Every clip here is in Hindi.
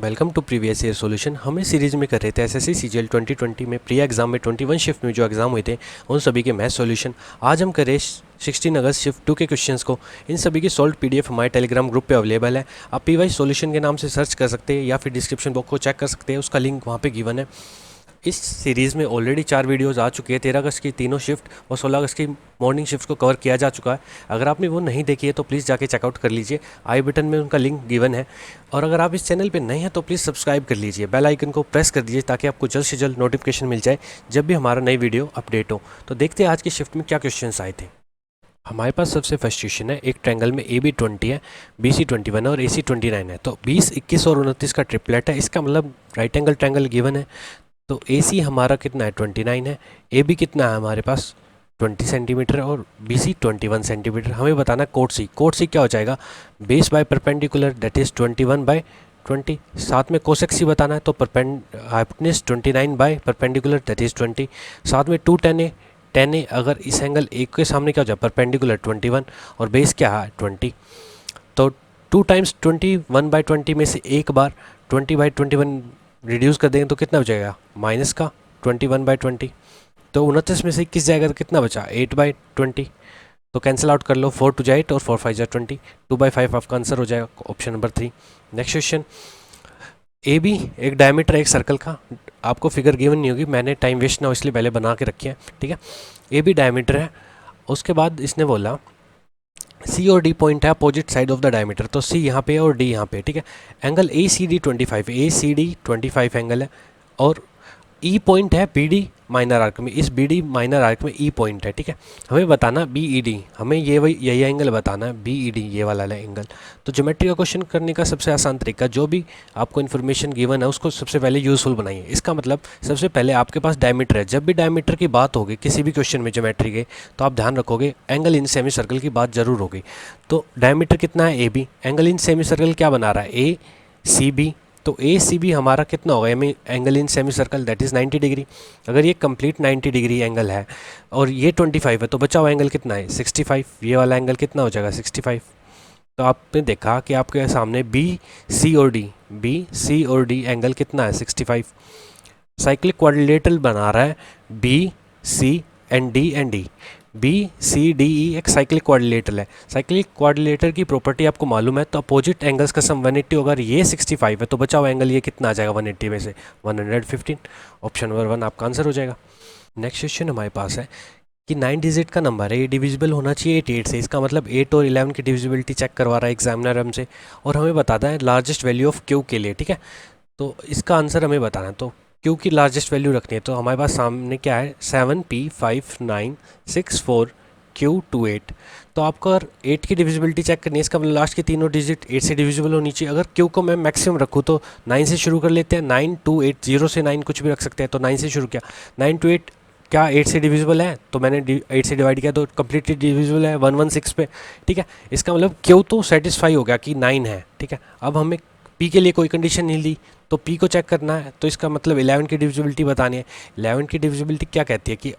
Welcome to previous year solution. हम इस सीरीज़ में कर रहे थे एसएससी सीजीएल 2020 में प्री एग्ज़ाम में 21 शिफ्ट में जो एग्ज़ाम हुए थे उन सभी के मैथ सॉल्यूशन। आज हम करें 16 अगस्त शिफ्ट 2 के क्वेश्चंस को। इन सभी की सॉल्व पीडीएफ हमारे टेलीग्राम ग्रुप पे अवेलेबल है। आप पीवाई सॉल्यूशन के नाम से सर्च कर सकते हैं या फिर डिस्क्रिप्शन बॉक्स को चेक कर सकते हैं, उसका लिंक वहाँ पर गिवन है। इस सीरीज़ में ऑलरेडी 4 वीडियोज़ आ चुकी है। 13 अगस्त की तीनों शिफ्ट और 16 अगस्त की मॉर्निंग शिफ्ट को कवर किया जा चुका है। अगर आपने वो नहीं देखी है तो प्लीज़ जाके चेकआउट कर लीजिए, आई बटन में उनका लिंक गिवन है। और अगर आप इस चैनल पे नए हैं तो प्लीज़ सब्सक्राइब कर लीजिए, बेल आइकन को प्रेस कर दीजिए ताकि आपको जल्द से जल्द नोटिफिकेशन मिल जाए जब भी हमारा नई वीडियो अपडेट हो। तो देखते हैं आज की शिफ्ट में क्या क्वेश्चन आए थे। हमारे पास सबसे फर्स्ट क्वेश्चन है, एक ट्रायंगल में ए बी 20 है, बी सी 21 है और ए सी 29 है। तो 20, 21 और 29 का ट्रिपलेट है। इसका मतलब राइट एंगल ट्रायंगल गिवन है। तो ए सी हमारा कितना है 29 है, ए बी कितना है हमारे पास 20 सेंटीमीटर और बी सी 21 सेंटीमीटर। हमें बताना है कोट सी। कोट सी क्या हो जाएगा, base by perpendicular that is 21/20। साथ में कोसेक सी बताना है तो hypotenuse 29 by perpendicular that is 20। साथ में 2 tan a अगर इस एंगल ए के सामने क्या हो जाए परपेंडिकुलर 21 और बेस क्या है 20। तो 2 टाइम्स 21/20 में से एक बार 20/21 रिड्यूस कर देंगे तो कितना बचेगा माइनस का 21/20। तो 29 में से 21 जाएगा तो कितना बचा 8/20। तो कैंसिल आउट कर लो, 4 2 जा 8 और 4 5 जा 20, 2/5 आपका आंसर हो जाएगा option number 3। Next question, A B एक डायमीटर एक सर्कल का, आपको फिगर गिवन नहीं होगी, मैंने टाइम वेस्ट ना हो इसलिए पहले बना के रखी है, ठीक है। ए बी डायमीटर है, उसके बाद इसने बोला सी और डी पॉइंट है opposite side of the diameter. तो सी यहाँ पे और डी यहाँ पे, ठीक है। Angle A C D 25, A C D 25 angle है और ई पॉइंट है बी डी माइनर आर्क में, इस बी डी माइनर आर्क में ई पॉइंट है, ठीक है। हमें बताना बी ई डी, हमें यही एंगल बताना है बी ई डी, ये वाला एंगल। तो ज्योमेट्री का क्वेश्चन करने का सबसे आसान तरीका, जो भी आपको इन्फॉर्मेशन गिवन है उसको सबसे पहले यूजफुल बनाइए। इसका मतलब सबसे पहले आपके पास डायमीटर है, जब भी डायमीटर की बात होगी किसी भी क्वेश्चन में ज्योमेट्री के, तो आप ध्यान रखोगे एंगल इन सेमी सर्कल की बात जरूर होगी। तो डायमीटर कितना है A B, angle in semicircle क्या बना रहा है ए सी बी। तो ए सी बी हमारा कितना होगा angle in semi circle that is 90 degree. अगर ये कंप्लीट 90 डिग्री एंगल है और ये 25 है तो बचा हुआ एंगल कितना है 65। ये वाला एंगल कितना हो जाएगा 65। तो आपने देखा कि आपके सामने बी सी और डी एंगल कितना है 65। साइक्लिक क्वाड्रिलेटरल बना रहा है B C and D. B C D E एक साइक्लिक क्वाड्रिलेटरल है। साइक्लिक क्वाड्रिलेटर की प्रॉपर्टी आपको मालूम है, तो अपोजिट एंगल्स का सम 180 होगा। ये 65 है तो बचा हुआ एंगल ये कितना आ जाएगा 180 में से 115। ऑप्शन नंबर 1 आपका आंसर हो जाएगा। नेक्स्ट क्वेश्चन हमारे पास है कि 9 डिजिट का नंबर है, ये डिविजिबल होना चाहिए 88 से। इसका मतलब 8 और 11 की डिविजिबिलिटी चेक करवा रहा है एग्जामिनर हमसे और हमें बताता है लार्जेस्ट वैल्यू ऑफ क्यू के लिए, ठीक है। तो इसका आंसर हमें बताना है। तो क्यू की लार्जेस्ट वैल्यू रखनी है, तो हमारे पास सामने क्या है 7p5964Q28। तो आपको अगर 8 की डिविजिबिलिटी चेक करनी है, इसका मतलब लास्ट की तीनों डिजिट 8 से डिविजिबल होनी चाहिए। अगर क्यू को मैं मैक्सिमम रखूँ तो 9 से शुरू कर लेते हैं, 9 2 8, 0 से 9 कुछ भी रख सकते हैं। तो 9 से शुरू किया, 9 to 8 क्या 8 से डिविजिबल है, तो मैंने 8 से डिवाइड किया तो कम्प्लीटली डिविजिबल है 116 पे, ठीक है। इसका मतलब क्यू तो सेटिस्फाई हो गया कि 9 है, ठीक है। अब हमें पी के लिए कोई कंडीशन नहीं ली तो पी को चेक करना है, तो इसका मतलब 11 की डिविजिबिलिटी बतानी है। 11 की डिविजिबिलिटी क्या कहती है कि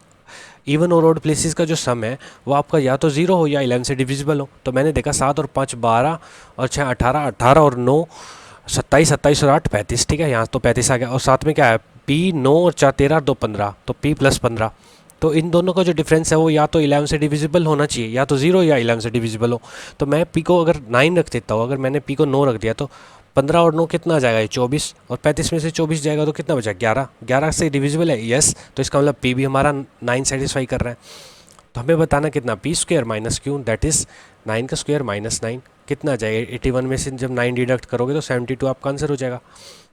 इवन और ऑड प्लेसेस का जो सम है वो आपका या तो 0 हो या 11 से डिविजिबल हो। तो मैंने देखा 7 और 5 12 और 6 18, 18 और 9 27, 27 और 8 35, ठीक है। यहाँ तो 35 आ गया और साथ में क्या है पी 9 और 4 13 2 15, तो पी प्लस 15। तो इन दोनों का जो डिफरेंस है वो या तो 11 से डिविजिबल होना चाहिए, या तो 0 या 11 से डिविजिबल हो। तो मैं पी को अगर 9 रख देता हूँ, अगर मैंने पी को 9 रख दिया तो 15 और 9 कितना आ जाएगा ये 24, और 35 में से 24 जाएगा तो कितना बचा 11। 11 से डिविजिबल है यस, तो इसका मतलब पी भी हमारा 9 सेटिस्फाई कर रहा है। तो हमें बताना कितना P square minus Q that is 9 का स्क्वायर माइनस 9 कितना आ जाएगा 81 में से जब 9 डिडक्ट करोगे तो 72 आपका आंसर हो जाएगा,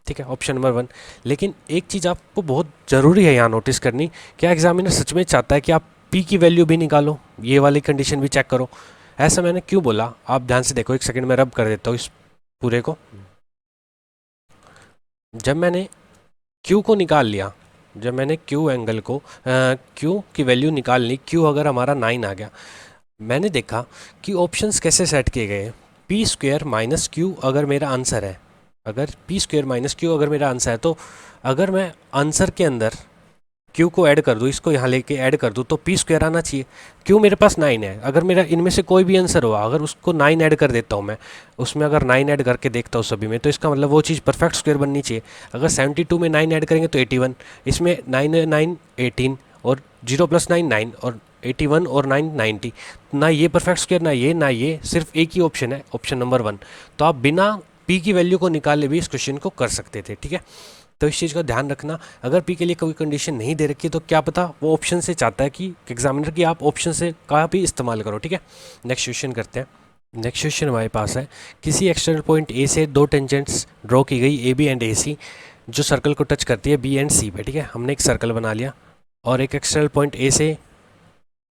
ठीक है। Option number 1। लेकिन एक चीज़ आपको बहुत ज़रूरी है यहाँ नोटिस करनी, क्या एग्जामिनर सच में चाहता है कि आप पी की वैल्यू भी निकालो, ये वाली कंडीशन भी चेक करो। ऐसा मैंने क्यों बोला आप ध्यान से देखो, एक सेकंड में रब कर देता हूँ इस पूरे को। जब मैंने Q को निकाल लिया, जब मैंने Q एंगल को Q की वैल्यू निकाल ली, Q अगर हमारा 9 आ गया, मैंने देखा कि ऑप्शंस कैसे सेट किए गए हैं। पी स्क्वायर माइनस क्यू अगर मेरा आंसर है, अगर पी स्क्वायर माइनस क्यू अगर मेरा आंसर है, तो अगर मैं आंसर के अंदर क्यू को ऐड कर दूँ, इसको यहाँ लेके ऐड कर दूँ तो पी स्क्वायर आना चाहिए। क्यू मेरे पास 9 है, अगर मेरा इनमें से कोई भी आंसर हुआ, अगर उसको 9 ऐड कर देता हूँ मैं, उसमें अगर 9 ऐड करके देखता हूँ सभी में, तो इसका मतलब वो चीज़ परफेक्ट स्क्वायर बननी चाहिए। अगर 72 में 9 ऐड करेंगे तो 81, इसमें 9 9 18 और 0 + 9 9 और 81 और 9 90। ना ये परफेक्ट स्क्वायर, ना ये, सिर्फ एक ही ऑप्शन है, ऑप्शन नंबर 1। तो आप बिना पी की वैल्यू को निकाले भी इस क्वेश्चन को कर सकते थे, ठीक है। तो इस चीज़ का ध्यान रखना, अगर पी के लिए कोई कंडीशन नहीं दे रखी तो क्या पता वो ऑप्शन से चाहता है कि एग्जामिनर की आप ऑप्शन से का भी इस्तेमाल करो, ठीक है। नेक्स्ट क्वेश्चन करते हैं। नेक्स्ट क्वेश्चन हमारे पास है, किसी एक्सटर्नल पॉइंट ए से दो टेंजेंट्स ड्रॉ की गई ए बी एंड ए सी, जो सर्कल को टच करती है बी एंड सी पे, ठीक है। हमने एक सर्कल बना लिया और एक एक्सटर्नल पॉइंट ए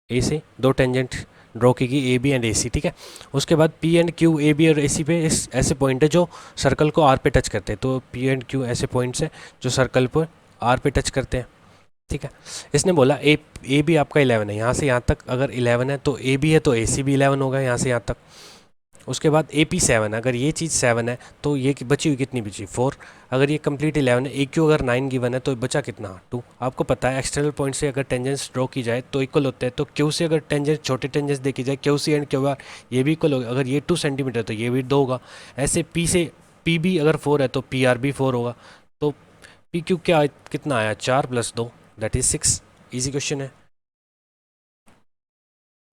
से दो टेंजेंट ड्रॉ की गई ए बी एंड ए सी, ठीक है। उसके बाद P and Q A B और ए सी पे इस ऐसे पॉइंट है जो सर्कल को आर पे टच करते हैं। तो पी एंड क्यू ऐसे पॉइंट्स हैं जो सर्कल पर आर पे टच करते हैं, ठीक है। इसने बोला ए बी आपका 11 है, यहाँ से यहाँ तक अगर 11 है तो ए बी है तो ए सी भी 11 होगा यहाँ से यहाँ तक। उसके बाद ए पी 7, अगर ये चीज़ 7 है तो ये बची हुई कितनी बची 4। अगर ये कंप्लीट 11 है, ए क्यू अगर 9 गिवन है तो बचा कितना 2। आपको पता है एक्सटर्नल पॉइंट से अगर टेंजेंट्स ड्रॉ की जाए तो इक्वल होते हैं। तो क्यू से अगर टेंजेंट छोटे टेंजेंट्स देखी जाए, Q C and Q R, ये भी इक्वल होगा। अगर ये 2 सेंटीमीटर तो ये भी 2 होगा। ऐसे पी से पी बी अगर 4 है तो पी आर भी 4 होगा। तो पी क्यू क्या कितना आया 4 + 2 दैट इज़ 6। ईजी क्वेश्चन है।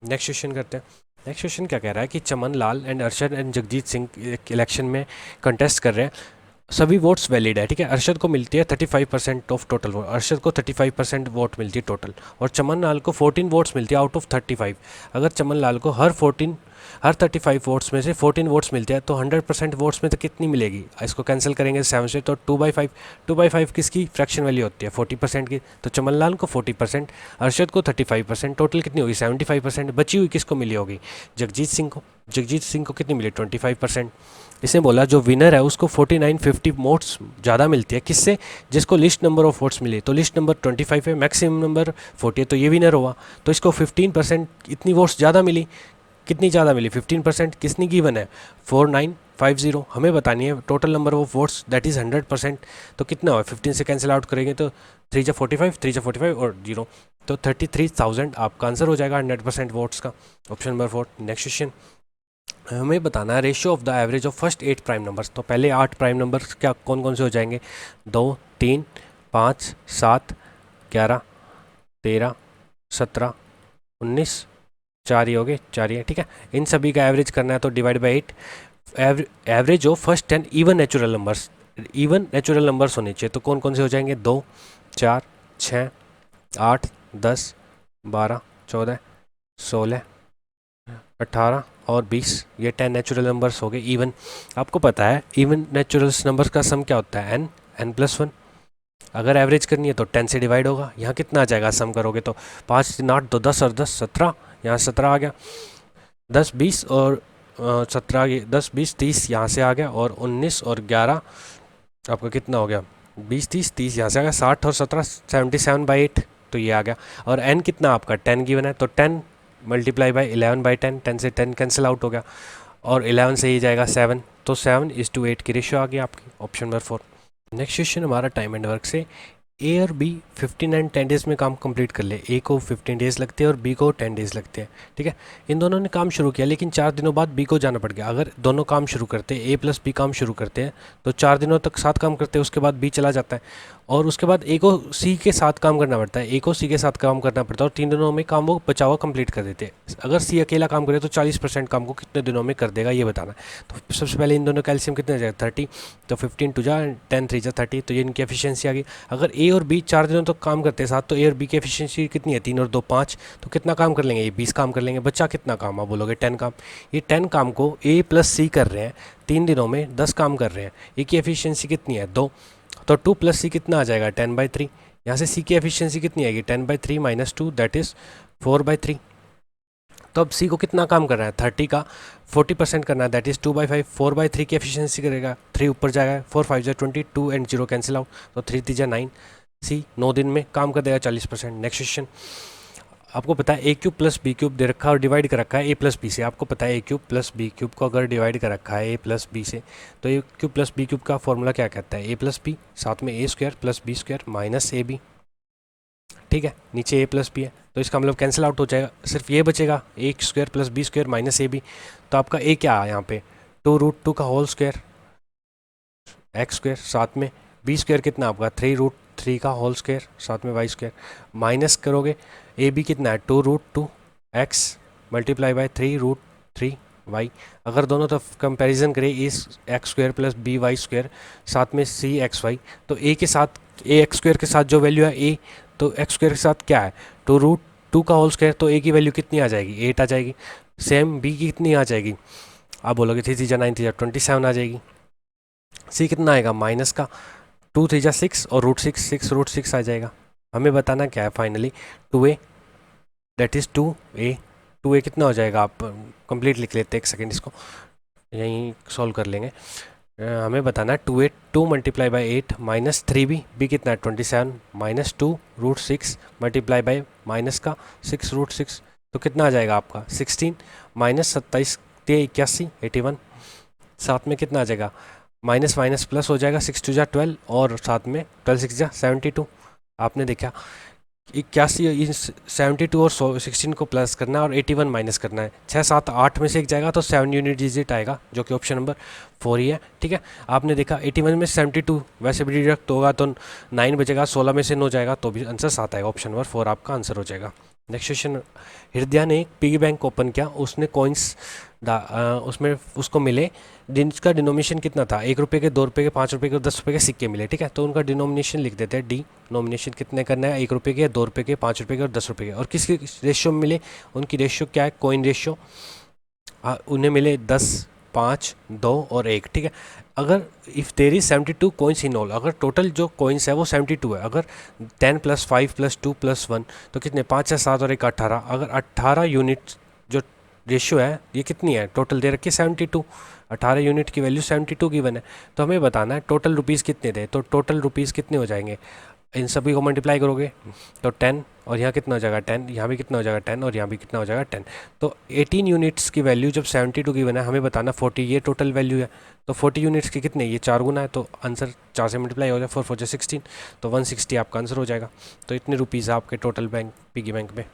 नेक्स्ट क्वेश्चन करते हैं। नेक्स्ट क्वेश्चन क्या कह रहा है कि Chaman Lal and Arshad and Jagjit Singh election में कंटेस्ट कर रहे हैं, सभी वोट्स वैलिड है, ठीक है। अरशद को मिलती है 35% ऑफ टोटल वोट, अरशद को 35% वोट मिलती है टोटल, और चमन लाल को 14 वोट्स मिलती है आउट ऑफ 35। अगर चमन लाल को हर 35 वोट्स में से 14 वोट्स मिलते हैं तो 100% वोट्स में तो कितनी मिलेगी। इसको कैंसिल करेंगे 7 से तो 2/5। 2/5 किसकी फ्रैक्शन वैल्यू होती है 40% की। तो चमन लाल को 40%, अरशद को 35%, टोटल कितनी होगी 75%। बची हुई किसको मिली होगी जगजीत सिंह को। जगजीत सिंह को कितनी मिली 25%। इसने बोला जो विनर है उसको 4950 वोट्स ज़्यादा मिलती है, किससे, जिसको लिस्ट नंबर ऑफ वोट्स मिले। तो लिस्ट नंबर 25 है, मैक्सिमम नंबर 40 है, तो ये विनर हुआ। तो इसको 15% इतनी वोट्स ज़्यादा मिली। कितनी ज़्यादा मिली 15%। किसनी गिवन है 4950। हमें बतानी है total number of votes that is 100%। तो कितना हुआ 15 से कैंसिल आउट करेंगे तो 3 × 45, 3 × 45 और 0, तो 33,000 आपका आंसर हो जाएगा 100% वोट्स का। Option number 4। नेक्स्ट क्वेश्चन हमें बताना है ratio of the average of first 8 prime numbers. तो पहले 8 प्राइम नंबर्स क्या कौन कौन से हो जाएंगे 2 3 5 7 11 13 17 19, 4 ही हो गए, 4 ही है, ठीक है। इन सभी का एवरेज करना है तो divide by 8। Average of first 10 even natural numbers, even natural numbers होने चाहिए। तो कौन कौन से हो जाएंगे 2 4 6 8 10 12 14 16 18 और 20, ये 10 नेचुरल नंबर्स हो गए इवन। आपको पता है इवन नेचुरल्स नंबर्स का सम क्या होता है n+1। अगर एवरेज करनी है तो 10 से डिवाइड होगा। यहाँ कितना आ जाएगा सम करोगे तो 5 3 8 2 10 और 10 17, यहाँ 17 आ गया। 10 20 और 17 10 20 30 यहाँ से आ गया, और 19 और 11 आपका कितना हो गया 20 30 30 यहाँ से आ गया। 60 और 17 77/8, तो ये आ गया। और n कितना आपका 10 गिवन है तो 10 × 11/10, 10 से 10 कैंसिल आउट हो गया, और 11 से ही जाएगा 7, तो 7:8 की रेशियो आ गई आपकी। Option number 4। नेक्स्ट क्वेश्चन हमारा टाइम एंड वर्क से, ए और बी 15 एंड 10 डेज़ में काम कंप्लीट कर ले। ए को 15 डेज़ लगते हैं और बी को 10 डेज़ लगते हैं, ठीक है। इन दोनों ने काम शुरू किया लेकिन 4 दिनों बाद बी को जाना पड़ गया। अगर दोनों काम शुरू करते हैं, ए प्लस बी काम शुरू करते हैं, तो 4 दिनों तक साथ काम करते हैं, उसके बाद बी चला जाता है, और उसके बाद ए को सी के साथ काम करना पड़ता है, ए को सी के साथ काम करना पड़ता है, और 3 दिनों में काम वो बचा हुआ कंप्लीट कर देते हैं। अगर सी अकेला काम करे तो 40% काम को कितने दिनों में कर देगा ये बताना है। तो सबसे पहले इन दोनों कैल्शियम कितने जाएगा 30, तो 15 2 जा 10 3 जा 30, तो ये इनकी एफिशिएंसी आ गई। अगर ए और बी 4 दिनों तक काम करते हैं साथ, तो ए और बी की एफिशिएंसी कितनी है 3 और 2 5, तो कितना काम कर लेंगे ये 20 काम कर लेंगे। बच्चा कितना काम आप बोलोगे 10 काम। ये 10 काम को ए प्लस सी कर रहे हैं 3 दिनों में, 10 काम कर रहे हैं। ए की एफिशिएंसी कितनी है 2, तो 2 + सी कितना आ जाएगा 10/3। यहाँ से सी की एफिशिएंसी कितनी आएगी 10/3 - 2 दैट इज़ 4/3। तो अब सी को कितना काम करना है 30 का 40% करना है दैट इज़ 2/5। 4/3 की एफिशिएंसी करेगा, 3 ऊपर जाएगा, 4 5 जा 20, 2 एंड 0 कैंसिल आउट, तो 3 3 जा 9। सी 9 दिन में काम कर देगा 40%। नेक्स्ट क्वेश्चन, आपको पता है a³ + b³ दे रखा है और डिवाइड कर रखा है a + b से। आपको पता है a³ + b³ को अगर डिवाइड कर रखा है a + b से, तो a³ + b³ का फॉर्मूला क्या कहता है a + b, साथ में a² + b² - ab। ठीक है, नीचे ए प्लस बी है, तो इसका मतलब कैंसिल आउट हो जाएगा, सिर्फ ये बचेगा A square plus B square minus A B. तो आपका ए क्या है यहाँ पे, 2√2 का होल स्क्वायर एक्स स्क्वायर, साथ में बी स्क्वायर कितना आपका 3√3 का होल स्क्वायर, साथ में वाई स्क्वायर, माइनस करोगे ए बी कितना है 2√2 एक्स मल्टीप्लाई बाय 3√3 वाई। अगर दोनों तरफ कंपैरिजन करें इस x square plus b y square साथ में सी एक्स वाई, तो ए के साथ ए एक्स स्क्वायर के साथ जो वैल्यू है ए, तो एक्स स्क्वायर के साथ क्या है 2√2 का होल स्क्वायर, तो ए की वैल्यू कितनी आ जाएगी 8 आ जाएगी। सेम बी की कितनी आ जाएगी, आप बोलोगे 3 3 9 3 27 आ जाएगी। सी कितना आएगा माइनस का 2 3 6 और √6 आ जाएगा। हमें बताना क्या है finally 2a that is 2a कितना हो जाएगा, आप कंप्लीट लिख लेते हैं, एक सेकेंड इसको यहीं सॉल्व कर लेंगे। हमें बताना है 2a 2 multiply by 8 minus 3b कितना है 27 माइनस 2√6 मल्टीप्लाई बाई माइनस का 6√6, तो कितना आ जाएगा आपका 16 माइनस 27 81 81, साथ में कितना आ जाएगा माइनस माइनस प्लस हो जाएगा 6 2 12 और साथ में 12 6 72। आपने देखा 81 72 और 16 को प्लस करना है और 81 माइनस करना है, 6 7 8 में से एक जाएगा तो 7 यूनिट डिजिट आएगा जो कि ऑप्शन नंबर 4 ही है। ठीक है, आपने देखा 81 में 72 वैसे भी डिडक्ट होगा तो 9 बचेगा, 16 में से 9 जाएगा तो भी आंसर 7 आएगा, ऑप्शन नंबर 4 आपका आंसर हो जाएगा। नेक्स्ट क्वेश्चन, हृदया ने एक पिगी बैंक ओपन किया, उसने कॉइन्स उसमें उसको मिले जिनका डिनोमिनेशन कितना था, 1 रुपये के 2 रुपये के 5 रुपये के 10 रुपये के सिक्के मिले। ठीक है, तो उनका डिनोमिनेशन लिख देते हैं, डी नोमिनेशन कितने करना है 1 रुपये के 2 रुपये के 5 रुपये के और 10 रुपये के, और किसकी रेशियो में मिले, उनकी रेशियो क्या है कॉइन रेशियो, उन्हें मिले 10 5 2 और 1। ठीक है, अगर if there is 72 coins in all, अगर टोटल जो कॉइन्स है वो 72 है, अगर 10 + 5 + 2 + 1 तो कितने 5 या 7 और 1 18, अगर 18 यूनिट जो रेशियो है ये कितनी है टोटल दे रखी है 72, 18 यूनिट की वैल्यू 72 गिवन है, तो हमें बताना है टोटल रुपीज़ कितने थे, तो टोटल रुपीज़ कितने हो जाएंगे, इन सभी को मल्टीप्लाई करोगे तो 10 और यहाँ कितना हो जाएगा 10, यहाँ भी कितना हो जाएगा 10 और यहाँ भी कितना हो जाएगा 10, तो 18 यूनिट्स की वैल्यू जब 72 की बना है हमें बताना 40, ये टोटल वैल्यू है, तो 40 यूनिट्स की कितने, ये 4 गुना है तो आंसर 4 से मल्टीप्लाई हो जाए, 4 4 16, तो 160 आपका आंसर हो जाएगा। तो इतने रुपीज़ आपके टोटल बैंक पिगी बैंक में।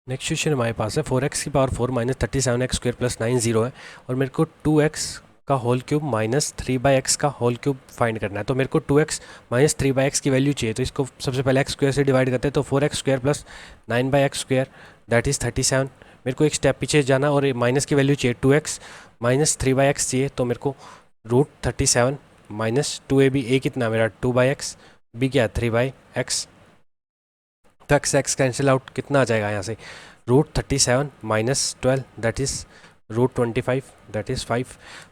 नेक्स्ट क्वेश्चन हमारे पास है 4x की पावर 4 माइनस 37x² प्लस 9 0 है, और मेरे को 2x का होल क्यूब माइनस 3/x का होल क्यूब फाइंड करना है, तो मेरे को 2x माइनस 3/x की वैल्यू चाहिए, तो इसको सबसे पहले x² से डिवाइड करते हैं, तो 4x² plus 9/x² that is 37। मेरे को एक स्टेप पीछे जाना और माइनस की वैल्यू चाहिए 2x माइनस 3/x चाहिए, तो मेरे को √37 माइनस 2ab, a कितना मेरा 2/x, b क्या 3/x, तो x कैंसिल आउट कितना आ जाएगा यहाँ से √37 minus 12 that is √25 that is 5।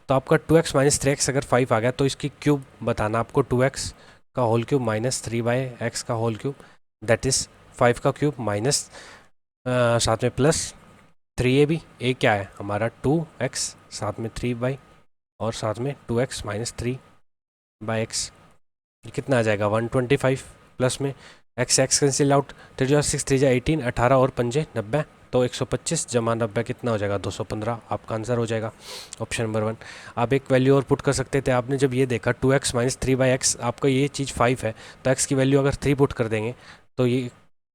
तो आपका 2x माइनस 3x अगर 5 आ गया तो इसकी क्यूब बताना आपको, 2x का होल क्यूब माइनस 3/x का होल क्यूब दैट इज़ 5 का क्यूब माइनस साथ में प्लस 3ab, a क्या है हमारा 2x साथ में 3 और साथ में 2x माइनस 3/x, कितना आ जाएगा 125 प्लस में x कैंसिल आउट, 3 6 3 18 18 और 5 90, तो 125 जमा 90 कितना हो जाएगा 215, आपका आंसर हो जाएगा ऑप्शन नंबर 1। आप एक वैल्यू और पुट कर सकते थे, आपने जब ये देखा 2x माइनस 3/x आपका ये चीज़ 5 है, तो x की वैल्यू अगर 3 पुट कर देंगे तो ये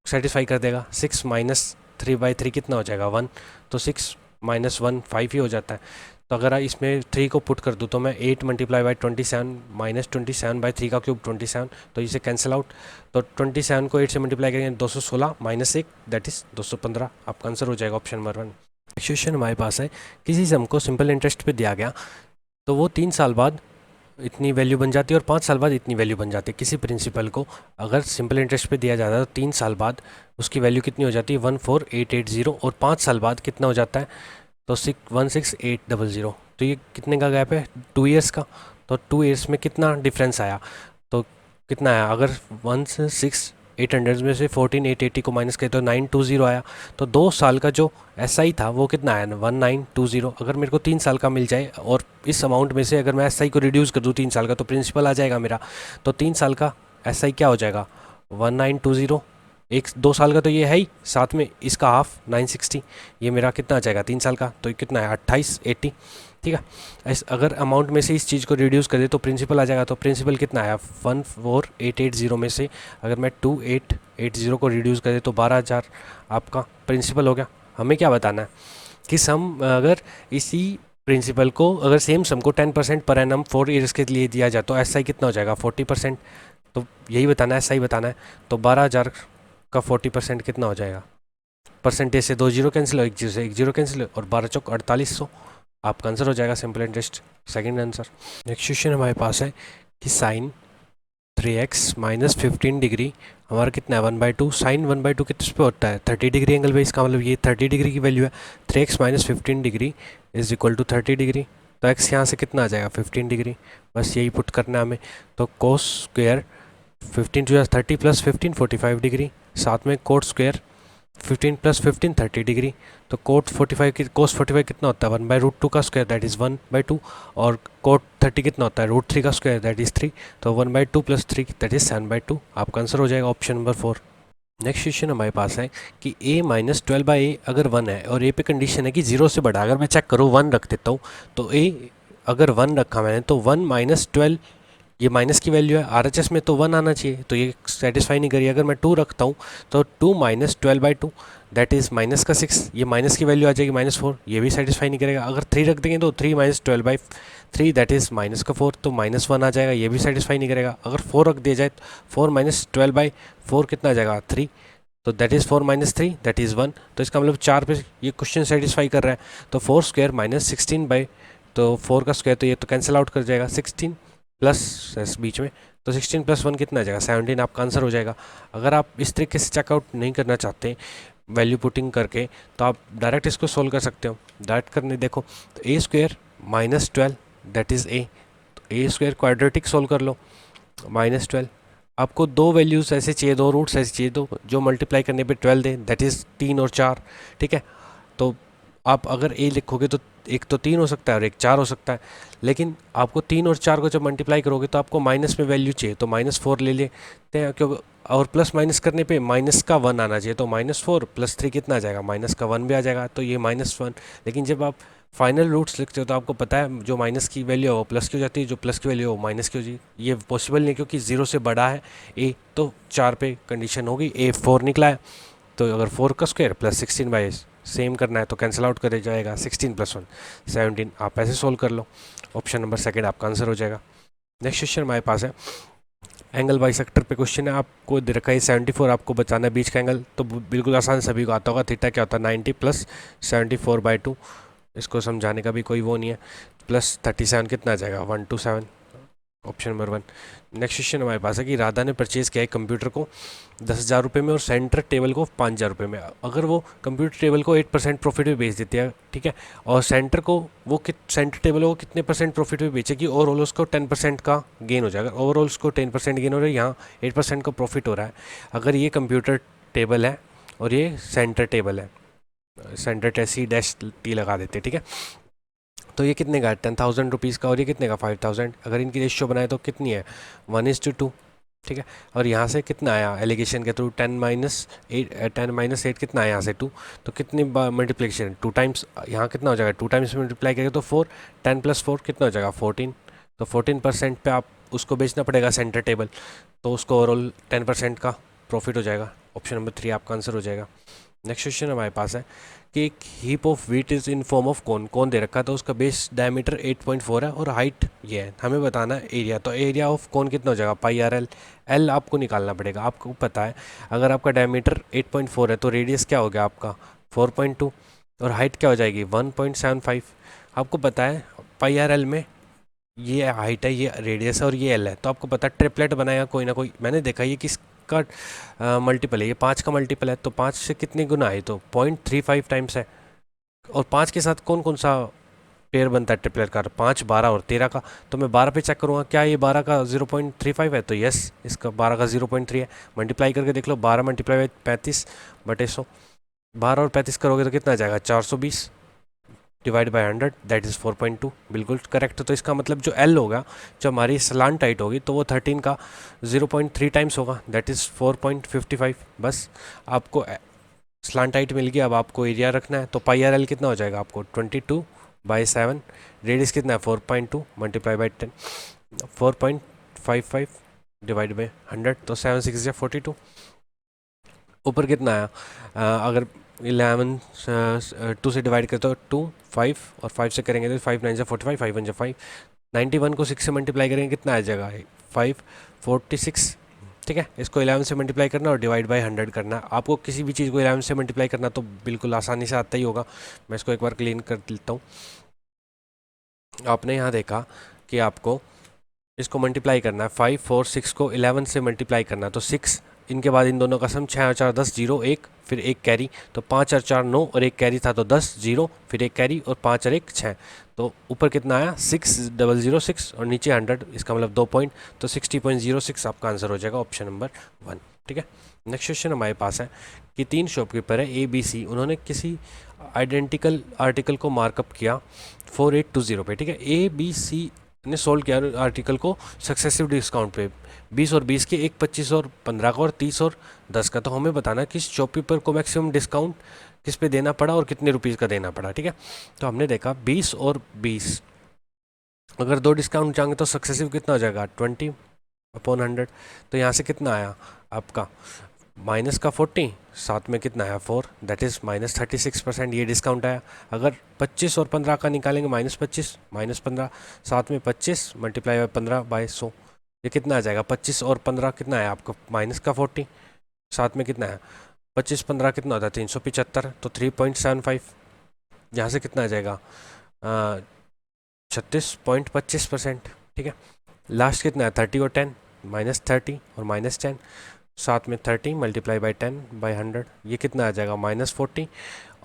सेटिस्फाई कर देगा। 6 माइनस 3/3 कितना हो जाएगा 1, तो 6 माइनस 1 5 ही हो जाता है। तो अगर इसमें 3 को पुट कर दूँ तो मैं 8 मल्टीप्लाई बाई 27 माइनस 27/3 का क्यूब 27, तो इसे कैंसिल आउट, तो 27 को 8 से मल्टीप्लाई करेंगे 216 माइनस 1 दैट इज़ 215, आपका आंसर हो जाएगा ऑप्शन नंबर 1। क्वेश्चन हमारे पास है, किसी सम को सिंपल इंटरेस्ट पे दिया गया तो वो 3 साल बाद इतनी वैल्यू बन जाती है और 5 साल बाद इतनी वैल्यू बन जाती है। किसी प्रिंसिपल को अगर सिंपल इंटरेस्ट पे दिया जाता है तो 3 साल बाद उसकी वैल्यू कितनी हो जाती है 14880, और 5 साल बाद कितना हो जाता है तो 16800। तो ये कितने का गैप है 2 ईयर्स का, तो 2 ईयर्स में कितना डिफरेंस आया, तो कितना आया, अगर 16800 में से 14880 को माइनस करें तो 920 आया, तो 2 साल का जो SI था वो कितना आया 1920। अगर मेरे को 3 साल का मिल जाए और इस अमाउंट में से अगर मैं SI को रिड्यूस कर दूँ 3 साल का तो प्रिंसिपल आ जाएगा मेरा, तो 3 साल का SI क्या हो जाएगा 1920 एक 2 साल का तो ये है ही, साथ में इसका हाफ 960, ये मेरा कितना आ जाएगा 3 साल का, तो ये कितना है 2880। ठीक है, अगर अमाउंट में से इस चीज़ को रिड्यूस कर दे तो प्रिंसिपल आ जाएगा। तो प्रिंसिपल कितना आया 14880 में से अगर मैं 2880 को रिड्यूस कर दे तो 12000 आपका प्रिंसिपल हो गया। हमें क्या बताना है कि सम, अगर इसी प्रिंसिपल को, अगर सेम सम को 10% पर एनम 4 ईयर्स के लिए दिया जाए तो एस आई कितना हो जाएगा 40%। तो यही बताना है, एस आई बताना है। तो 12000 का 40% कितना हो जाएगा, परसेंटेज से 2 जीरो कैंसिल हो, 1 जीरो से 1 जीरो कैंसिल हो, और 12 चौक 4800 आपका आंसर हो जाएगा। Simple and just second answer. Next question हमारे पास है कि साइन 3x माइनस 15 डिग्री हमारा कितना है 1/2। साइन 1/2 किस पे होता है 30 डिग्री एंगल पे, इसका मतलब ये 30 डिग्री की वैल्यू है। 3x minus 15 degree is equal to 30 degree. तो x यहाँ से कितना आ जाएगा 15 डिग्री, बस यही पुट करना है हमें। तो कोस स्क्वेयर 15 टू 30 प्लस 15 45 डिग्री, साथ में कोट स्क्वेयर 15 प्लस 15 30 डिग्री। तो कोट 45 की कोस 45 कितना होता है 1/√2 का स्क्वायर दैट इज़ 1/2, और कोट 30 कितना होता है √3 का स्क्वायर दैट इज़ 3। तो 1/2 प्लस 3 दैट इज़ 7/2 आपका आंसर हो जाएगा ऑप्शन नंबर 4। नेक्स्ट क्वेश्चन हमारे पास है कि a माइनस 12/a अगर 1 है और a पे कंडीशन है कि 0 से बड़ा, अगर मैं चेक करूँ 1 रख देता हूँ तो a अगर 1 रखा मैंने तो 1 माइनस 12, ये माइनस की वैल्यू है, RHS में तो 1 आना चाहिए, तो ये सेटिस्फाई नहीं करिए। अगर मैं 2 रखता हूँ तो 2 माइनस 12/2 दैट इज़ माइनस का 6, ये माइनस की वैल्यू आ जाएगी -4, ये भी सेटिस्फाई नहीं करेगा। अगर 3 रख देंगे तो 3 माइनस 12/3 दैट इज़ माइनस का 4, तो -1 आ जाएगा, ये भी सेटिस्फाई नहीं करेगा। अगर 4 रख दिया जाए तो 4 माइनस 12/4 कितना आ जाएगा 3, तो that is 4 minus 3 that is 1। तो इसका मतलब 4 पे ये क्वेश्चन सेटिस्फाई कर रहा है। तो 4 स्क्वायर माइनस 16 तो 4 का स्क्वायर तो ये तो कैंसिल आउट कर जाएगा, 16 प्लस बीच में, तो 16 प्लस 1 कितना आ जाएगा 17 आपका आंसर हो जाएगा। अगर आप इस तरीके से चेकआउट नहीं करना चाहते वैल्यू पुटिंग करके तो आप डायरेक्ट इसको सोल्व कर सकते हो। डायरेक्ट करने देखो तो A square minus 12 that is A, तो ए स्क्वायर क्वाड्रेटिक सोल्व कर लो -12। आपको दो वैल्यूज़ ऐसे चाहिए, दो रूट्स ऐसे चाहिए दो जो मल्टीप्लाई करने पे 12 दे, दैट इज़ 3 और 4। ठीक है, तो आप अगर ए लिखोगे तो एक तो 3 हो सकता है और एक 4 हो सकता है, लेकिन आपको 3 और 4 को जब मल्टीप्लाई करोगे तो आपको माइनस में वैल्यू चाहिए, तो -4 ले लेते हैं क्योंकि, और प्लस माइनस करने पे माइनस का 1 आना चाहिए, तो -4 प्लस 3 कितना आ जाएगा माइनस का 1 भी आ जाएगा, तो ये -1। लेकिन जब आप फाइनल रूट्स लिखते हो तो आपको पता है जो माइनस की वैल्यू है वो प्लस की हो जाती है, जो प्लस की वैल्यू है वो माइनस की हो जाती है। ये पॉसिबल नहीं क्योंकि 0 से बड़ा है ए, तो 4 पे कंडीशन होगी, ए 4 निकला है, तो अगर 4 का स्क्वायर प्लस 16 सेम करना है तो कैंसिल आउट कर जाएगा, 16 प्लस 1 17। आप ऐसे सोल्व कर लो, ऑप्शन नंबर सेकंड आपका आंसर हो जाएगा। नेक्स्ट क्वेश्चन हमारे पास है एंगल बाइसेक्टर पे क्वेश्चन है, आपको दे रखा है 74, आपको बचाना है बीच का एंगल। तो बिल्कुल आसान, सभी को आता होगा, थीटा क्या होता है 90 प्लस 74/2, इसको समझाने का भी कोई वो नहीं है। प्लस 37 कितना आ जाएगा 127, ऑप्शन नंबर 1। नेक्स्ट क्वेश्चन हमारे पास है कि राधा ने परचेज किया है कंप्यूटर को 10,000 रुपये में और सेंटर टेबल को 5,000 रुपये में। अगर वो कंप्यूटर टेबल को 8% प्रॉफिट में बेच देती है, ठीक है, और सेंटर को वो सेंटर टेबल को कितने % प्रॉफिट में बेचेगी, ओवरऑल उसको 10% का गेन हो जाएगा। ओवरऑल उसको 10% गेन हो रहा है, यहाँ 8% का प्रॉफिट हो रहा है। अगर ये कंप्यूटर टेबल है और ये सेंटर टेबल है, सेंटर टेसी डैश टी लगा देते, ठीक है, तो ये कितने का है 10,000 रुपीज़ का, और ये कितने का 5,000। अगर इनकी रेशियो बनाए तो कितनी है 1:2, ठीक है। और यहाँ से कितना आया एलिगेशन के थ्रू 10 - 8 कितना आया यहाँ से 2, तो कितनी मल्टीप्लिकेशन 2 टाइम्स, यहाँ कितना हो जाएगा 2 टाइम्स मल्टीप्लाई करेंगे तो 4, 10 + 4 कितना हो जाएगा 14, तो 14% पे आप उसको बेचना पड़ेगा सेंटर टेबल, तो उसको ओवरऑल 10% का प्रॉफिट हो जाएगा। ऑप्शन नंबर 3 आपका आंसर हो जाएगा। नेक्स्ट क्वेश्चन हमारे पास है कि एक heap of wheat is in form of कौन दे रखा है, तो उसका बेस डायमीटर 8.4 है और हाइट ये है, हमें बताना है एरिया। तो एरिया ऑफ कौन कितना हो जाएगा πRL, एल आपको निकालना पड़ेगा। आपको पता है अगर आपका डायमीटर 8.4 है तो रेडियस क्या हो गया आपका 4.2 और हाइट क्या हो जाएगी 1.75। आपको पता है πRL में ये हाइट है, ये रेडियस है और ये एल है, तो आपको पता है ट्रिपलेट बनाया कोई ना कोई, मैंने देखा ये किसका मल्टीपल है, ये 5 का मल्टीपल है, तो 5 से कितने गुना है, तो 0.35 टाइम्स है। और 5 के साथ कौन कौन सा पेयर बनता है ट्रिपलेट का, 5, 12 और 13 का, तो मैं 12 पे चेक करूँगा क्या ये 12 का 0.35 है, तो यस इसका 12 का 0.3 है। मल्टीप्लाई करके देख लो, 12 मल्टीप्लाई बाई 35/100, 12 और 35 करोगे तो कितना आ जाएगा 420, डिवाइड बाय 100 दैट इज़ 4.2, बिल्कुल करेक्ट। तो इसका मतलब जो एल होगा, जो हमारी स्लांट हाइट होगी, तो वो 13 का 0.3 टाइम्स होगा, दैट इज़ 4.55। बस आपको स्लांट हाइट मिल गई। अब आपको एरिया रखना है, तो पाई आर एल कितना हो जाएगा आपको 22/7। रेडियस कितना है 4.2 मल्टीप्लाई बाई 10, 4.55 डिवाइड बाई 100, तो 7 6 या 42। ऊपर कितना आया, अगर 11 2 से डिवाइड करें तो 2 5, और 5 से करेंगे तो 5 9 45, 5 1 5। 91 को 6 से मल्टीप्लाई करेंगे कितना आ जाएगा 546। ठीक है, इसको 11 से मल्टीप्लाई करना और डिवाइड बाय 100 करना। आपको किसी भी चीज़ को 11 से मल्टीप्लाई करना तो बिल्कुल आसानी से आता ही होगा। मैं इसको एक बार क्लीन कर लेता हूँ। आपने यहाँ देखा कि आपको इसको मल्टीप्लाई करना है, 5 4 6 को 11 से मल्टीप्लाई करना है, तो 6, इनके बाद इन दोनों का सम 6 और 4 10, 0 1, फिर एक कैरी, तो 5 और 4 9 और एक कैरी था, तो 10 0, फिर एक कैरी और 5 और 1 6। तो ऊपर कितना आया 6006 और नीचे 100, इसका मतलब 2 पॉइंट, तो 60.06 आपका आंसर हो जाएगा ऑप्शन नंबर 1। ठीक है, नेक्स्ट क्वेश्चन हमारे पास है कि 3 शॉपकीपर है ABC, उन्होंने किसी आइडेंटिकल आर्टिकल को मार्कअप किया 4820 पे। ठीक है, ABC ने सोल्व किया आर्टिकल को सक्सेसिव डिस्काउंट पे, 20 और 20 के, एक 25 और 15 का, और 30 और 10 का। तो हमें बताना किस शॉपकीपर को मैक्सिमम डिस्काउंट किस पे देना पड़ा और कितने रुपीज़ का देना पड़ा। ठीक है, तो हमने देखा 20 और 20, अगर दो डिस्काउंट चाहेंगे तो सक्सेसिव कितना हो जाएगा 20/100। तो यहाँ से कितना आया आपका माइनस का 40, साथ में कितना आया 4, दैट इज़ -36%, ये डिस्काउंट आया। अगर 25 और 15 का निकालेंगे -25 -15, साथ में 25 मल्टीप्लाई बाय 15/100, ये कितना आ जाएगा 25 और 15 कितना है आपका माइनस का 40, साथ में कितना है 25 15 कितना होता है 375, तो 3.75, यहाँ से कितना आ जाएगा 36.25%। ठीक है, लास्ट कितना है 30 और 10, -30 और -10, साथ में 30 मल्टीप्लाई बाई 10/100, ये कितना आ जाएगा -40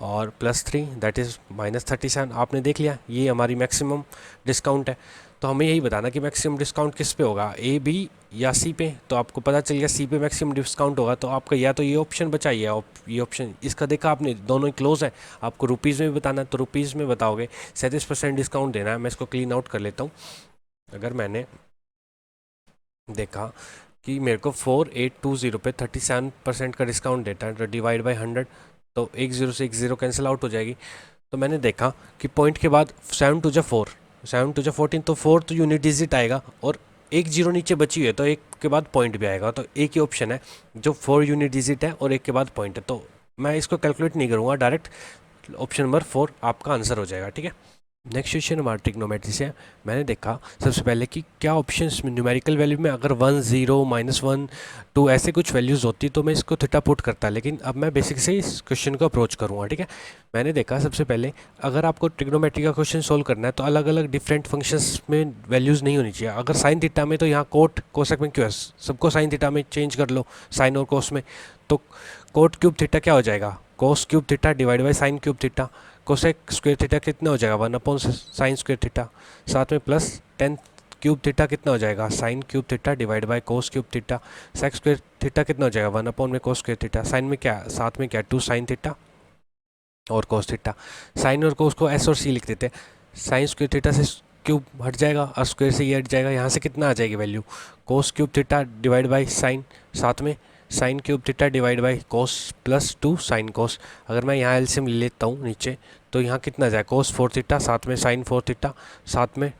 और +3 दैट इज़ -37। आपने देख लिया ये हमारी मैक्सिमम डिस्काउंट है। तो हमें यही बताना कि मैक्सिमम डिस्काउंट किस पे होगा, A B या C पे। तो आपको पता चल गया C पे मैक्सिमम डिस्काउंट होगा, तो आपका या तो ये ऑप्शन बचा या ये ऑप्शन। इसका देखा आपने, दोनों ही क्लोज है। आपको रुपीज़ में भी बताना है तो रुपीज़ में बताओगे, 37% डिस्काउंट देना है। मैं इसको क्लीन आउट कर लेता हूँ। अगर मैंने देखा कि मेरे को 4820 पे 37% का डिस्काउंट देता है, तो डिवाइड बाई 100, तो 1 0 से 1 0 कैंसिल आउट हो जाएगी। तो मैंने देखा कि पॉइंट के बाद 7 2 4, 7 2 14, तो 4 तो यूनिट डिजिट आएगा और एक जीरो नीचे बची हुई है, तो एक के बाद पॉइंट भी आएगा। तो एक ही ऑप्शन है जो 4 यूनिट डिजिट है और एक के बाद पॉइंट है। तो मैं इसको कैलकुलेट नहीं करूँगा, डायरेक्ट ऑप्शन नंबर 4 आपका आंसर हो जाएगा। ठीक है, नेक्स्ट क्वेश्चन हमारा ट्रिग्नोमेट्री से है। मैंने देखा सबसे पहले कि क्या ऑप्शंस में न्यूमेरिकल वैल्यू में अगर 1 0 -1 2 ऐसे कुछ वैल्यूज़ होती तो मैं इसको थीटा पुट करता, लेकिन अब मैं बेसिक से इस क्वेश्चन को अप्रोच करूँगा। ठीक है, मैंने देखा सबसे पहले अगर आपको ट्रिग्नोमेट्री का क्वेश्चन सोल्व करना है तो अलग अलग डिफरेंट फंक्शंस में वैल्यूज़ नहीं होनी चाहिए। अगर साइन थीटा में तो यहाँ कोट कोसेक में क्यों है, सबको साइन थीटा में चेंज कर लो, साइन और कोस में। तो कोट क्यूब थीटा क्या हो जाएगा, कोस cube theta divide by sine cube theta. Cosec square theta कितना हो जाएगा 1/साइन स्क्वायर थीटा, साथ में प्लस टेन क्यूब थीटा कितना हो जाएगा sine cube theta divide by cos cube theta. Sec square theta कितना हो जाएगा 1/में कोस स्क्वायर थीटा। साइन में क्या, साथ में क्या 2 साइन थीटा और कोस थीटा। साइन और कोस को एस और सी लिख देते हैं। साइन स्क्वायर थीटा से क्यूब हट जाएगा और स्क्वायर से ये हट जाएगा, यहाँ से कितना आ जाएगी value cos cube theta divide by sine, साथ में sign cube theta divide by cos plus 2 sine cos. अगर मैं यहाँ एलसीएम ले लेता हूँ नीचे, तो यहाँ कितना जाए कोस 4 थीटा, साथ में साइन 4 थीटा, साथ में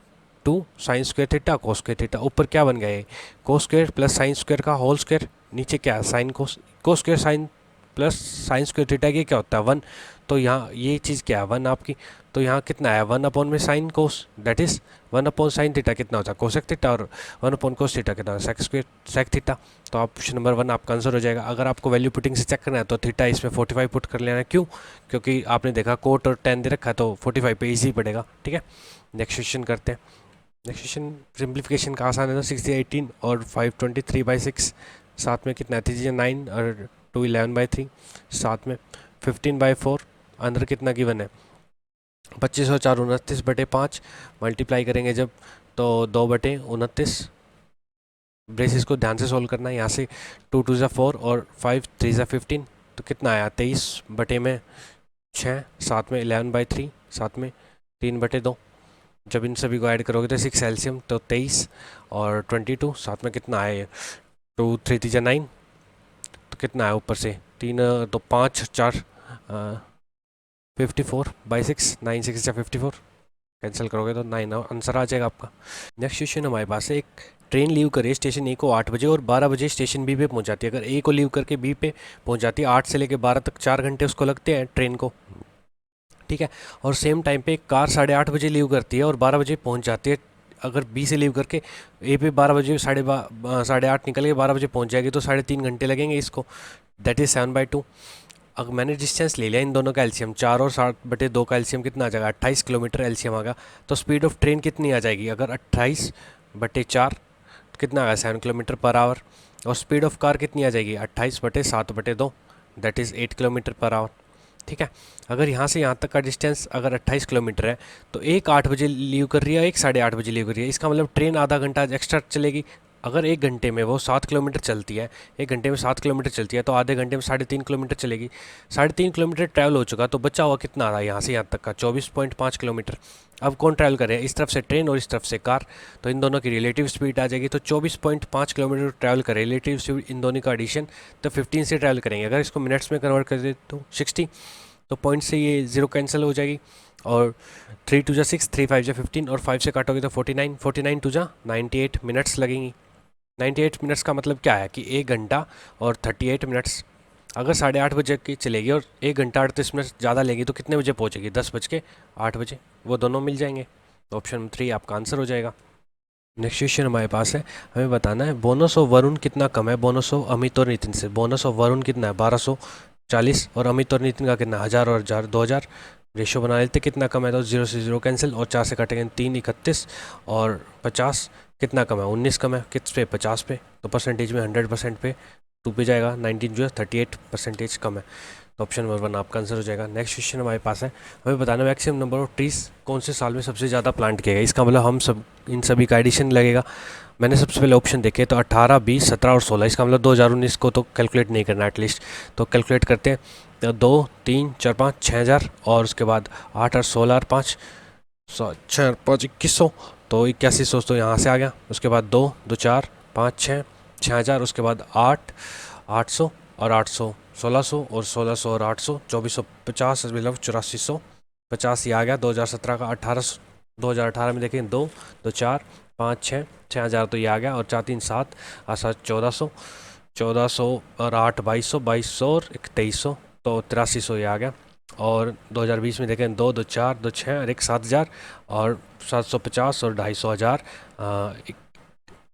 2 sine square theta cos square theta. ऊपर क्या बन गया है cos square plus sine square का होल स्क्वायर, नीचे क्या sine cos square sine plus sine square theta के क्या होता है 1। तो यहाँ ये चीज़ क्या है 1 आपकी, तो यहाँ कितना आया 1/में में sine cos, that is 1/, sine theta कितना होता है कोसेक थीटा, और 1/, कोस थीटा कितना सेक स्क्वायर सेक थीटा। तो ऑप्शन नंबर 1 आपका आंसर हो जाएगा। अगर आपको वैल्यू पुटिंग से चेक करना है तो थीटा इसमें 45 पुट कर लेना है, क्यों, क्योंकि आपने देखा कोट और टेन दे रखा है तो 45 पे ईजी पड़ेगा। ठीक है, नेक्स्ट क्वेश्चन करते हैं। नेक्स्ट क्वेश्चन सिंप्लीफिकेशन का आसान है, तो 6 18 और 523/6, साथ में कितना 3 9 और 2 11/3, साथ में 15/4, अंदर कितना गिवन है 25 और 4 29/5, मल्टीप्लाई करेंगे जब तो 2/29। ब्रेसिस को ध्यान से सोल्व करना है। यहाँ से 2 2 4 और 5 3 15, तो कितना आया 23/6, साथ में 11/3, साथ में 3/2। जब इन सभी को ऐड करोगे तो 6 एलसीएम तो 23 और 22, साथ में कितना है 2 3 3 9, तो कितना है ऊपर से 3 तो 5 4 54/6, 9 6 54, कैंसिल करोगे तो 9 आंसर आ जाएगा आपका। नेक्स्ट क्वेश्चन हमारे पास है, एक ट्रेन लीव करे स्टेशन ए को 8 बजे और 12 बजे स्टेशन बी पे पहुंच जाती है। अगर ए को लीव करके बी पे पहुंच जाती है, 8 से लेकर 12 तक 4 घंटे उसको लगते हैं ट्रेन को, ठीक है। और सेम टाइम पे एक कार 8:30 बजे लीव करती है और 12 बजे पहुंच जाती है। अगर बी से लीव करके ए पे 12 बजे 8:30 निकल के 12 बजे पहुंच जाएगी तो 3.5 घंटे लगेंगे इसको, दैट इज़ 7/2। अगर मैंने डिस्टेंस ले लिया इन दोनों का एलसीएम, 4 और 7/2 का एलसीएम कितना आ जाएगा 28 किलोमीटर एलसीएम आ गया। तो स्पीड ऑफ ट्रेन कितनी आ जाएगी, अगर 28/4 तो कितना आ गया 7 किलोमीटर पर आवर। और स्पीड ऑफ कार कितनी आ जाएगी 28/7/2, that is 8 kilometre per hour, ठीक है। अगर यहाँ से यहाँ तक का डिस्टेंस अगर 28 किलोमीटर है तो एक 8 बजे लीव कर रही है, एक 8:30 बजे लीव कर रही है, इसका मतलब ट्रेन आधा घंटा एक्स्ट्रा चलेगी। अगर एक घंटे में वो 7 किलोमीटर चलती है, एक घंटे में 7 किलोमीटर चलती है तो आधे घंटे में 3.5 किलोमीटर चलेगी। 3.5 किलोमीटर ट्रैवल हो चुका तो बचा हुआ कितना आ रहा है यहाँ से यहाँ तक का 24.5 किलोमीटर। अब कौन ट्रैवल करे, इस तरफ से ट्रेन और इस तरफ से कार, तो इन दोनों की रिलेटिव स्पीड आ जाएगी। तो 24.5 किलोमीटर ट्रैवल करे, रिलेटिव स्पीड इन दोनों का एडिशन तो 15 से ट्रैवल करेंगे। अगर इसको मिनट्स में कन्वर्ट कर दे तो 60, तो पॉइंट से ये 0 कैंसिल हो जाएगी। और 3 2 6, 3 5 15 और 5 से काटोगे तो 49, 49 2 98 मिनट्स लगेंगी। 98 मिनट्स का मतलब क्या है कि 1 घंटा और 38 मिनट्स। अगर 8:30 बजे की चलेगी और 1 घंटा 38 मिनट ज़्यादा लेगी तो कितने बजे पहुँचेगी 10:08 बजे, वो दोनों मिल जाएंगे। तो ऑप्शन 3 आपका आंसर हो जाएगा। नेक्स्ट क्वेश्चन हमारे पास है, हमें बताना है बोनस ऑफ वरुण कितना कम है बोनस ऑफ अमित और नितिन से। बोनस ऑफ वरुण कितना है 1240 और अमित और नितिन का कितना 1000 और 1000, 2000। रेशियो बना लेते कितना कम है तो 0 से 0 कैंसिल और 4 से काटेंगे 3 31 और 50, कितना कम है 19 कम है किस पे 50 पे, तो परसेंटेज में 100% पे 2 पे जाएगा। 19 जो है 38% कम है, तो ऑप्शन नंबर 1 आपका आंसर हो जाएगा। नेक्स्ट क्वेश्चन हमारे पास है, हमें बताना मैक्सिमम नंबर ऑफ ट्रीज कौन से साल में सबसे ज़्यादा प्लांट किया गया। इसका मतलब हम सब इन सभी का एडिशन लगेगा। मैंने सबसे पहले ऑप्शन देखे तो 18, 20, 17 और 16, इसका मतलब 2019 को तो कैलकुलेट नहीं करना एटलीस्ट, तो कैलकुलेट करते हैं। तो 2 3 4 5 6,000 और उसके बाद 8 और 16 और 5 6 5 2100, तो 8100 तो यहाँ से आ गया। उसके बाद 2 2 4 5 6 6,000, उसके बाद 8 800 और 800 1600 और 1600 और 800 2450 मतलब 8450 ये आ गया। 2017 का 1800, 2018 में देखें 2 2 4 5 6 6,000 तो ये आ गया और 4 3 7 7 1400 1400 और 8 2200 2200 और 2300 तो 8300 ये आ गया। और 2020 में देखें 2 2 4 2 6 और 1 7,000 और 750 और 250 हज़ार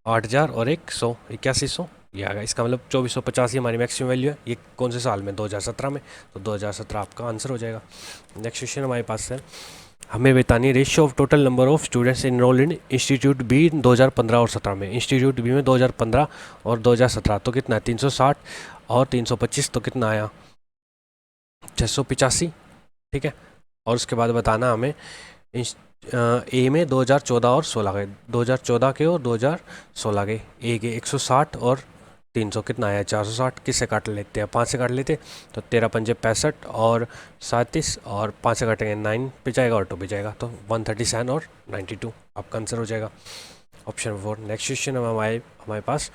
8,000 और 100 8100 ये आ गया। इसका मतलब 2450 ही हमारी मैक्सिमम वैल्यू है। ये कौन से साल में 2017 में, तो 2017 आपका आंसर हो जाएगा। नेक्स्ट क्वेश्चन हमारे पास है, हमें बतानी है ratio of total number of students enrolled in institute B 2015 और 17 में। इंस्टीट्यूट बी में 2015 और 2017 तो कितना है 360 और 325 तो कितना आया 685, ठीक है। और उसके बाद बताना हमें ए में 2014 और 16 के, 2014 के और 2016 के ए के 160 और 300 कितना आया 460। किससे काट लेते हैं 5 से काट लेते तो 13 पंजे 65 और 37 और 5 से काटेंगे 9 पे जाएगा और 2 पे जाएगा तो 137 और 92 आपका आंसर हो जाएगा ऑप्शन 4। नेक्स्ट क्वेश्चन हमारे पास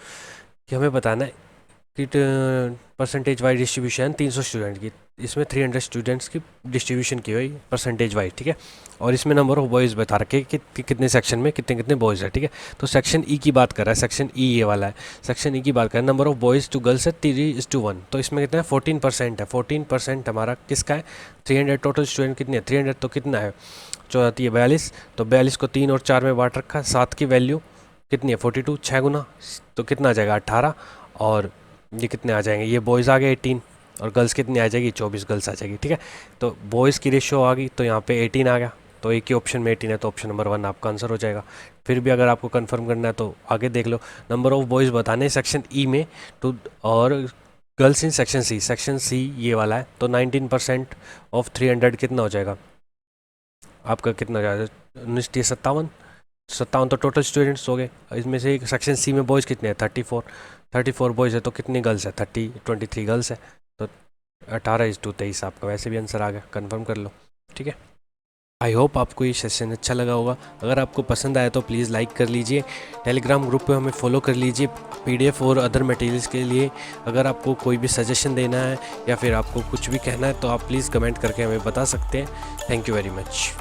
कि हमें बताना है कि परसेंटेज वाइज डिस्ट्रीब्यूशन 300 स्टूडेंट की, इसमें 300 स्टूडेंट्स की डिस्ट्रीब्यूशन की हुई परसेंटेज वाइज, ठीक है। और इसमें नंबर ऑफ बॉयज़ बता रखे कि कितने सेक्शन में कितने कितने बॉयज़ है, ठीक है। तो सेक्शन ई की बात कर रहा है, सेक्शन ई ये वाला है। सेक्शन ई की बात कर रहा है, number of boys to girls है 3:1, तो इसमें कितना है 14% है। 14% हमारा किसका है 300 टोटल स्टूडेंट कितने हैं 300 तो कितना है 42, तो 42 को 3 और 4 में बांट रखा है। 7 की वैल्यू कितनी है 42, 6 गुना तो कितना आ जाएगा 18 और ये कितने आ जाएंगे ये बॉयज़ आ गए 18 और गर्ल्स कितनी आ जाएगी 24 गर्ल्स आ जाएगी, ठीक है। तो बॉयज़ की रेशियो आ गई तो यहाँ पे 18 आ गया, तो एक ही ऑप्शन में 18 है तो ऑप्शन नंबर 1 आपका आंसर हो जाएगा। फिर भी अगर आपको कंफर्म करना है तो आगे देख लो, नंबर ऑफ बॉयज़ बताने सेक्शन ई में तो, और गर्ल्स इन सेक्शन सी ये वाला है तो 19% ऑफ 300 कितना हो जाएगा आपका कितना हो जाएगा 57 तो टोटल स्टूडेंट्स हो गए। इसमें से सेक्शन सी में बॉयज़ कितने हैं 34 बॉयज़ है तो कितनी गर्ल्स है 23 गर्ल्स है तो 18:23 आपका वैसे भी आंसर आ गया, कंफर्म कर लो, ठीक है। आई होप आपको ये सेशन अच्छा लगा होगा। अगर आपको पसंद आया तो प्लीज़ लाइक कर लीजिए। टेलीग्राम ग्रुप पे हमें फॉलो कर लीजिए PDF और अदर मटेरियल्स के लिए। अगर आपको कोई भी सजेशन देना है या फिर आपको कुछ भी कहना है तो आप प्लीज़ कमेंट करके हमें बता सकते हैं। Thank you very much.